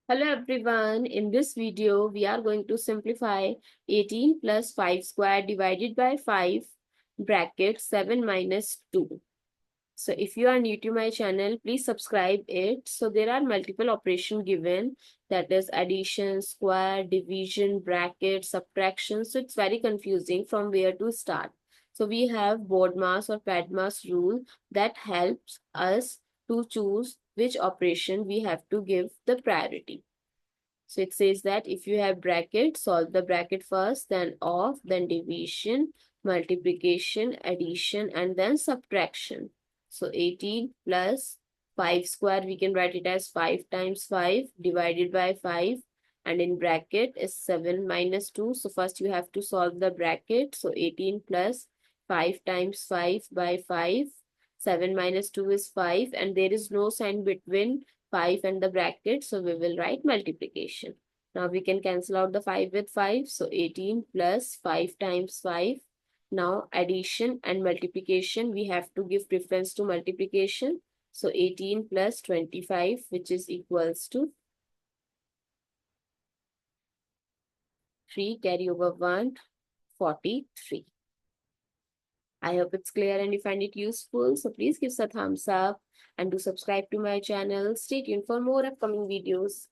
Hello everyone, in this video we are going to simplify 18 plus 5 square divided by 5 bracket 7 minus 2. So if you are new to my channel, please subscribe it. So there are multiple operations given, that is addition, square, division, bracket, subtraction. So it's very confusing from where to start. So we have BODMAS or PADMAS rule that helps us to choose which operation we have to give the priority. So it says that if you have bracket, solve the bracket first, then off, then division, multiplication, addition, and then subtraction. So 18 plus 5 square, we can write it as 5 times 5 divided by 5. And in bracket is 7 minus 2. So first you have to solve the bracket. So 18 plus 5 times 5 by 5. 7 minus 2 is 5. And there is no sign between 5 and the bracket, so we will write multiplication. Now we can cancel out the 5 with 5, so 18 plus 5 times 5. Now addition and multiplication, we have to give preference to multiplication. So 18 plus 25, which is equals to 3, carry over 1, 43. I hope it's clear and you find it useful. So please give us a thumbs up and do subscribe to my channel. Stay tuned for more upcoming videos.